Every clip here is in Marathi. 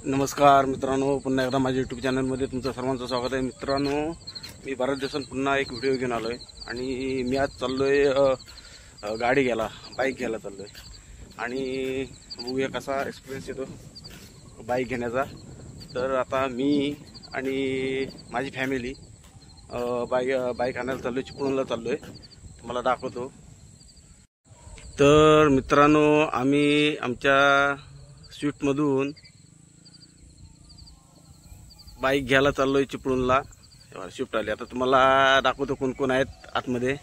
नमस्कार मित्रांनो, पुन्हा एकदा माझ्या यूट्यूब चॅनलमध्ये तुमचं सर्वांचं स्वागत आहे. मित्रांनो, मी बऱ्याच दिवसांनी पुन्हा एक व्हिडिओ घेऊन आलो आहे आणि मी आज चाललो आहे गाडी घ्यायला, बाईक घ्यायला चाललो आहे आणि बघूया कसा एक्सपिरियन्स येतो बाईक घेण्याचा. तर आता मी आणि माझी फॅमिली बाईक आणायला चाललो आहे, चिपळूणला चाललो आहे, तुम्हाला दाखवतो. तर मित्रांनो, आम्ही आमच्या स्विफ्टमधून बाईक घ्यायला चाललोय चिपळूणला. स्विफ्ट आली. आता तुम्हाला दाखवतो कोण कोण आहेत आतमध्ये.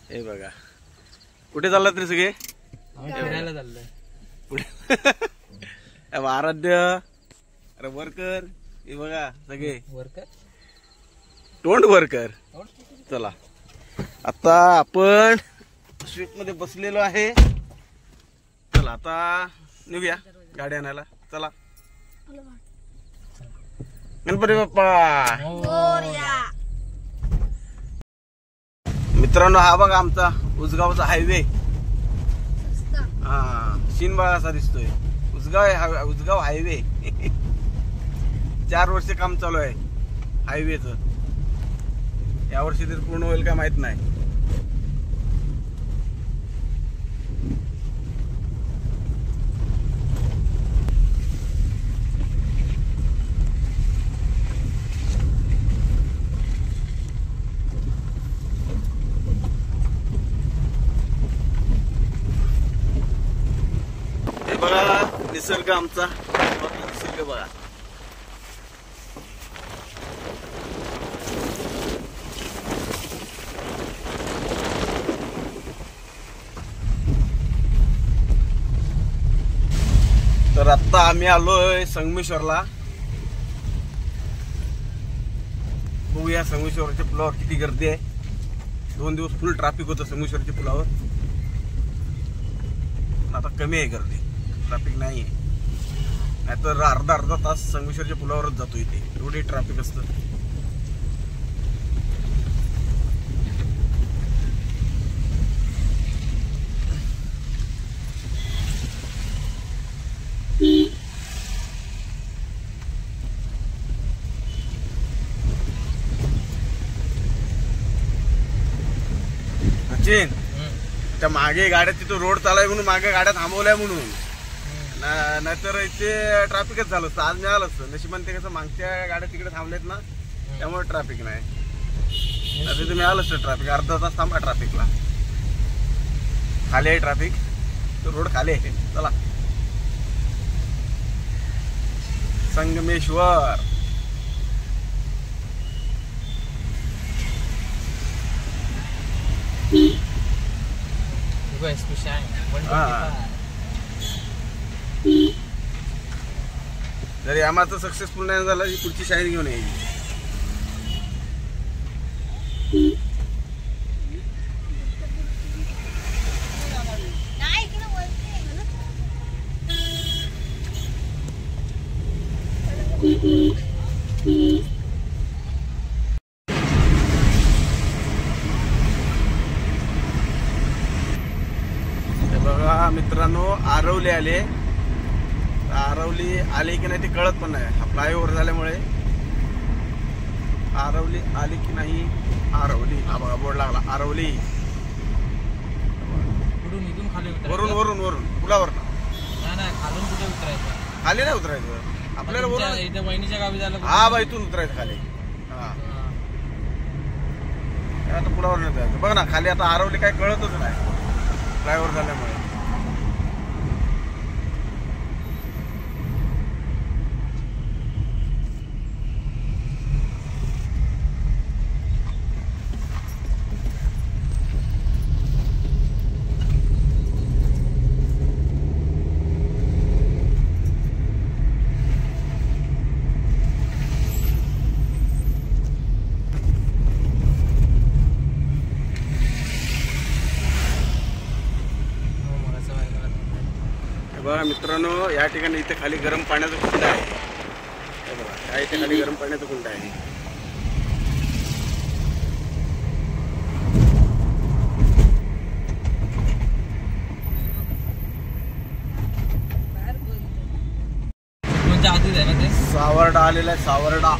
हे बघा, कुठे चाललात रे सगळे? फिरायला चाललोय. कुठे? आराध्य, अरे वर्कर, हे बघा सगळे वर्कर, तोंड वर्कर. चला, आता आपण स्विफ्ट मध्ये बसलेलो आहे. चला आता निघूया गाडी आणायला. चला. गणपती बाप्पा. मित्रांनो, हा बघा आमचा उसगावचा हायवे. हा, शिनबाग असा दिसतोय. उसगाव हायवे. 4 वर्ष काम चालू आहे हायवेचं. यावर्षी तरी पूर्ण होईल का माहित नाही. बघा निसर्ग आमचा, निसर्ग बघा. तर आता आम्ही आलोय संगमेश्वरला. बघूया संगमेश्वरच्या पुलावर किती गर्दी आहे. 2 दिवस फुल ट्रॅफिक होतं संगमेश्वरच्या पुलावर. आता कमी आहे गर्दी, ट्रॅफिक नाही आहे. नाहीतर अर्धा तास संगमेश्वरच्या पुलावरच जातो इथे, एवढी ट्रॅफिक असतं. सचिन, त्या मागे गाड्या, तिथं रोड चालाय म्हणून मागे गाड्या थांबवल्या म्हणून, नाहीतर इथे ट्रॅफिकच झालं असतं. आज मिळालं असतं. नशिबाने ते कसं मागच्या गाड्या तिकडे थांबलेत ना, त्यामुळे ट्रॅफिक नाही. आता तिथे मिळालं असतं ट्रॅफिक. अर्धा तास थांबा ट्रॅफिकला. खाली आहे ट्रॅफिक, तो रोड खाली आहे. चला, संगमेश्वर. जरी आम्हाला सक्सेसफुल नाही झालं, ही पुढची शाईन घेऊन यायची. बघा मित्रांनो, आरवली आले. आरवली आली की नाही ते कळत पण नाही. हा फ्लायओव्हर झाल्यामुळे आरवली आली की नाही. आरवली, हा बघा बोर्ड लागला, आरवली. वरून वरून वरून पुलावर खालून कुठे उतरायचं? खाली नाही उतरायचं आपल्याला, वरून वहिनीच्या गावी झालं. हा बा, इथून उतरायचं खाली. हा, आता पुलावर नाही जायचं. बघ ना खाली. आता आरवली काही कळतच नाही फ्लायओव्हर झाल्यामुळे. बघा मित्रांनो, या ठिकाणी इथे खाली गरम पाण्याचं कुंड आहे. बघा, या इथे खाली गरम पाण्याचं कुंड आहे. स्टेशनच्या आधीच आहे ना ते. सावर्डा आलेला आहे, सावर्डा.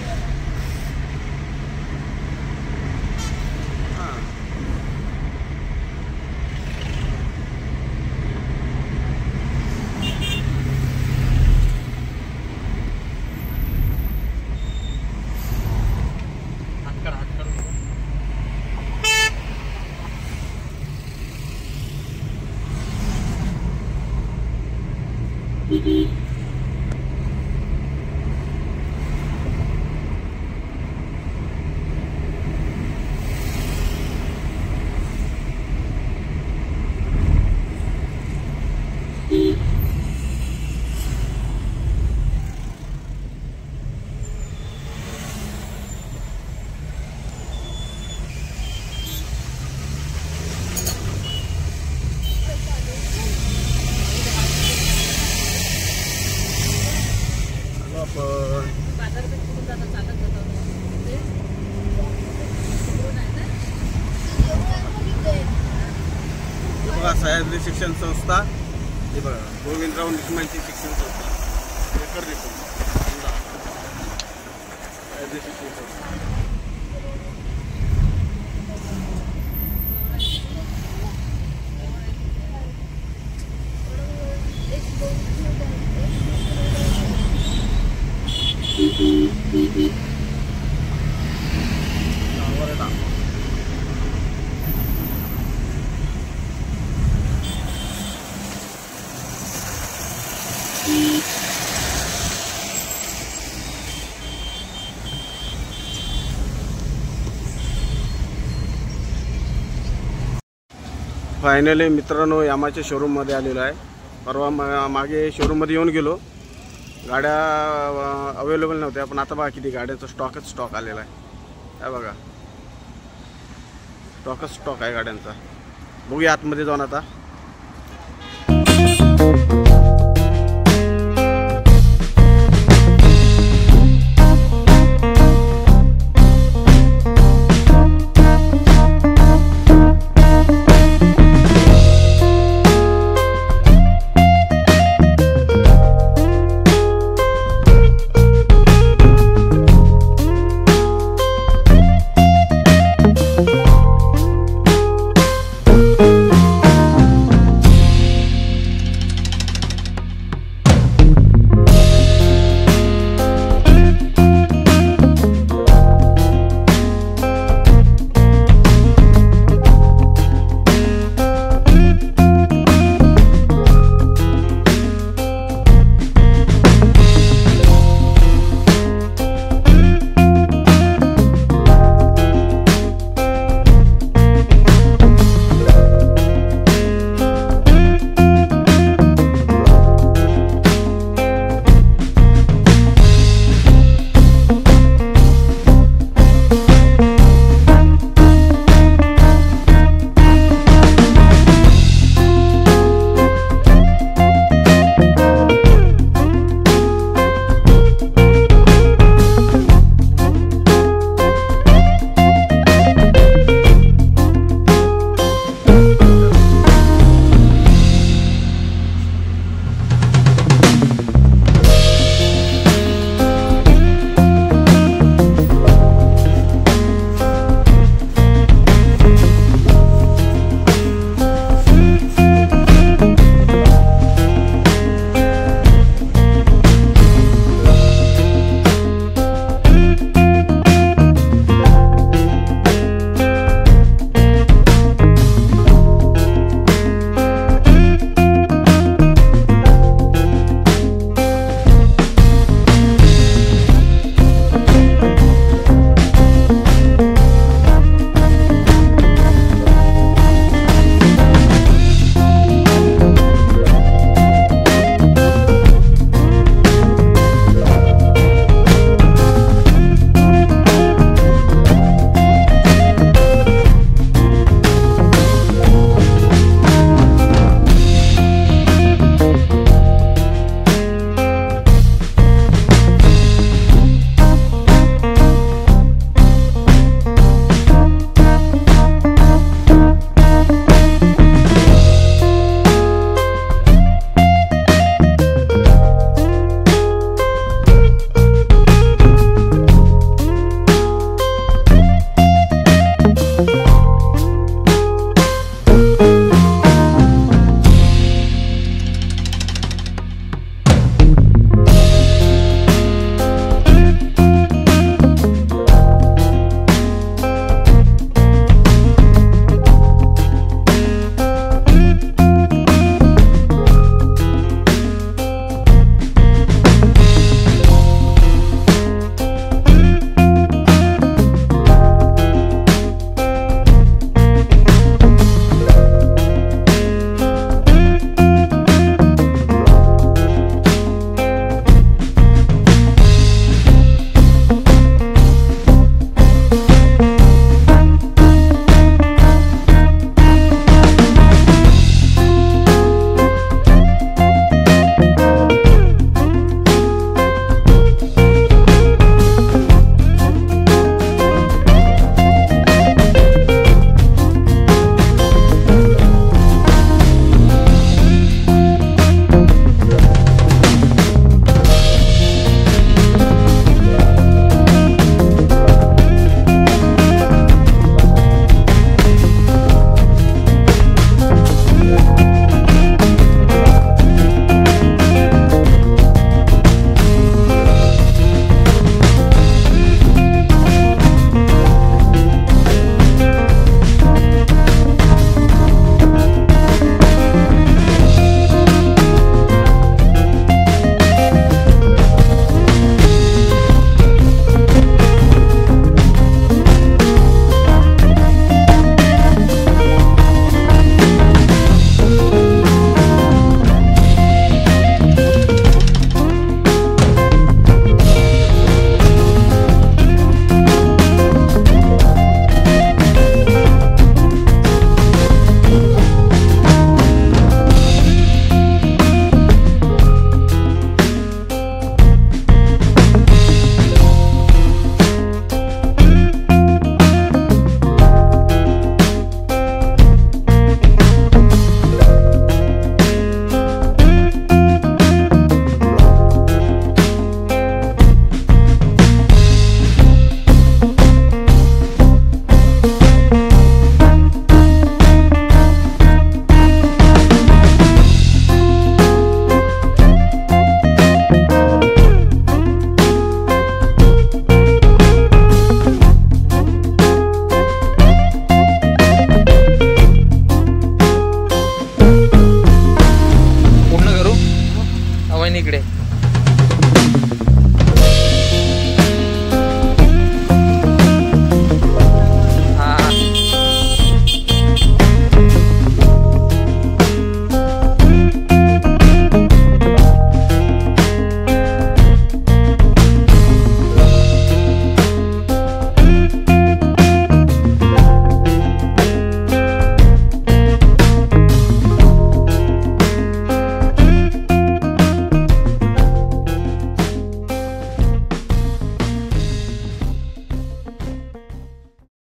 बघा सह्याद्री शिक्षण संस्था, हे बघा गोविंदराव निकमांची शिक्षण संस्था, सह्याद्री शिक्षण संस्था. सावर्डा. फायनली मित्रांनो यामाच्या शोरूममध्ये आलेलो आहे. परवा मागे शोरूममध्ये येऊन गेलो, गाड्या अवेलेबल नव्हत्या, पण आता बघा किती गाड्यांचा स्टॉक आलेला आहे. हे बघा स्टॉक आहे गाड्यांचा. बघूया आतमध्ये जाऊन आता. वहिनी इकडे. हा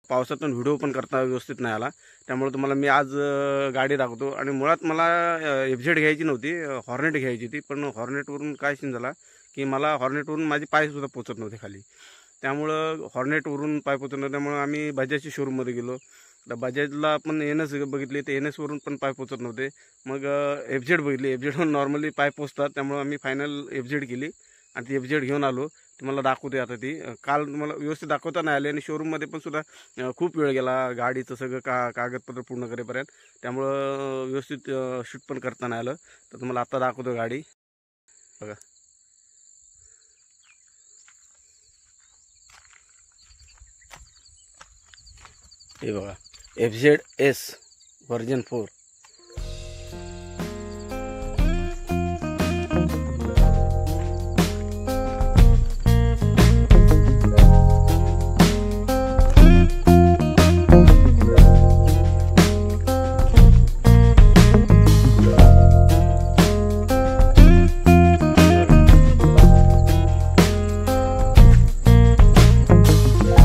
पावसातून व्हिडिओ पण करता व्यवस्थित नाही आला, त्यामुळे तुम्हाला मी आज गाडी दाखवतो. आणि मुळात मला FZ घ्यायची नव्हती, हॉर्नेट घ्यायची होती. पण हॉर्नेटवरून काय सीन झाला की मला हॉर्नेटवरून माझे पायसुद्धा पोचत नव्हते खाली, त्यामुळं हॉर्नेटवरून पाय पोचत नव्हते. त्यामुळे आम्ही बजाजच्या शोरूममध्ये गेलो. तर बजाजला पण NS बघितली, तर NSवरून पण पाय पोचत नव्हते. मग FZ बघितली, FZवरून नॉर्मली पाय पोचतात, त्यामुळे आम्ही फायनल FZ केली आणि ती FZ घेऊन आलो. तुम्हाला दाखवते आता ती. काल तुम्हाला व्यवस्थित दाखवता नाही आले आणि शोरूममध्ये पण सुद्धा खूप वेळ गेला गाडीचं सगळं कागदपत्र पूर्ण करेपर्यंत, त्यामुळं व्यवस्थित शूट पण करता नाही आलं. तर तुम्हाला आता दाखवतो गाडी बघा. हे बघा FZS व्हर्जन 4.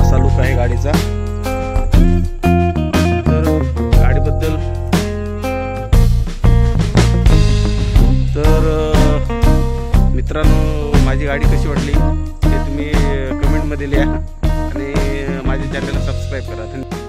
असा लुक आहे गाडीचा. मित्रांनो, माझी गाडी कशी वाटली ते तुम्ही कमेंटमध्ये लिहा आणि माझ्या चॅनलला सबस्क्राईब करा.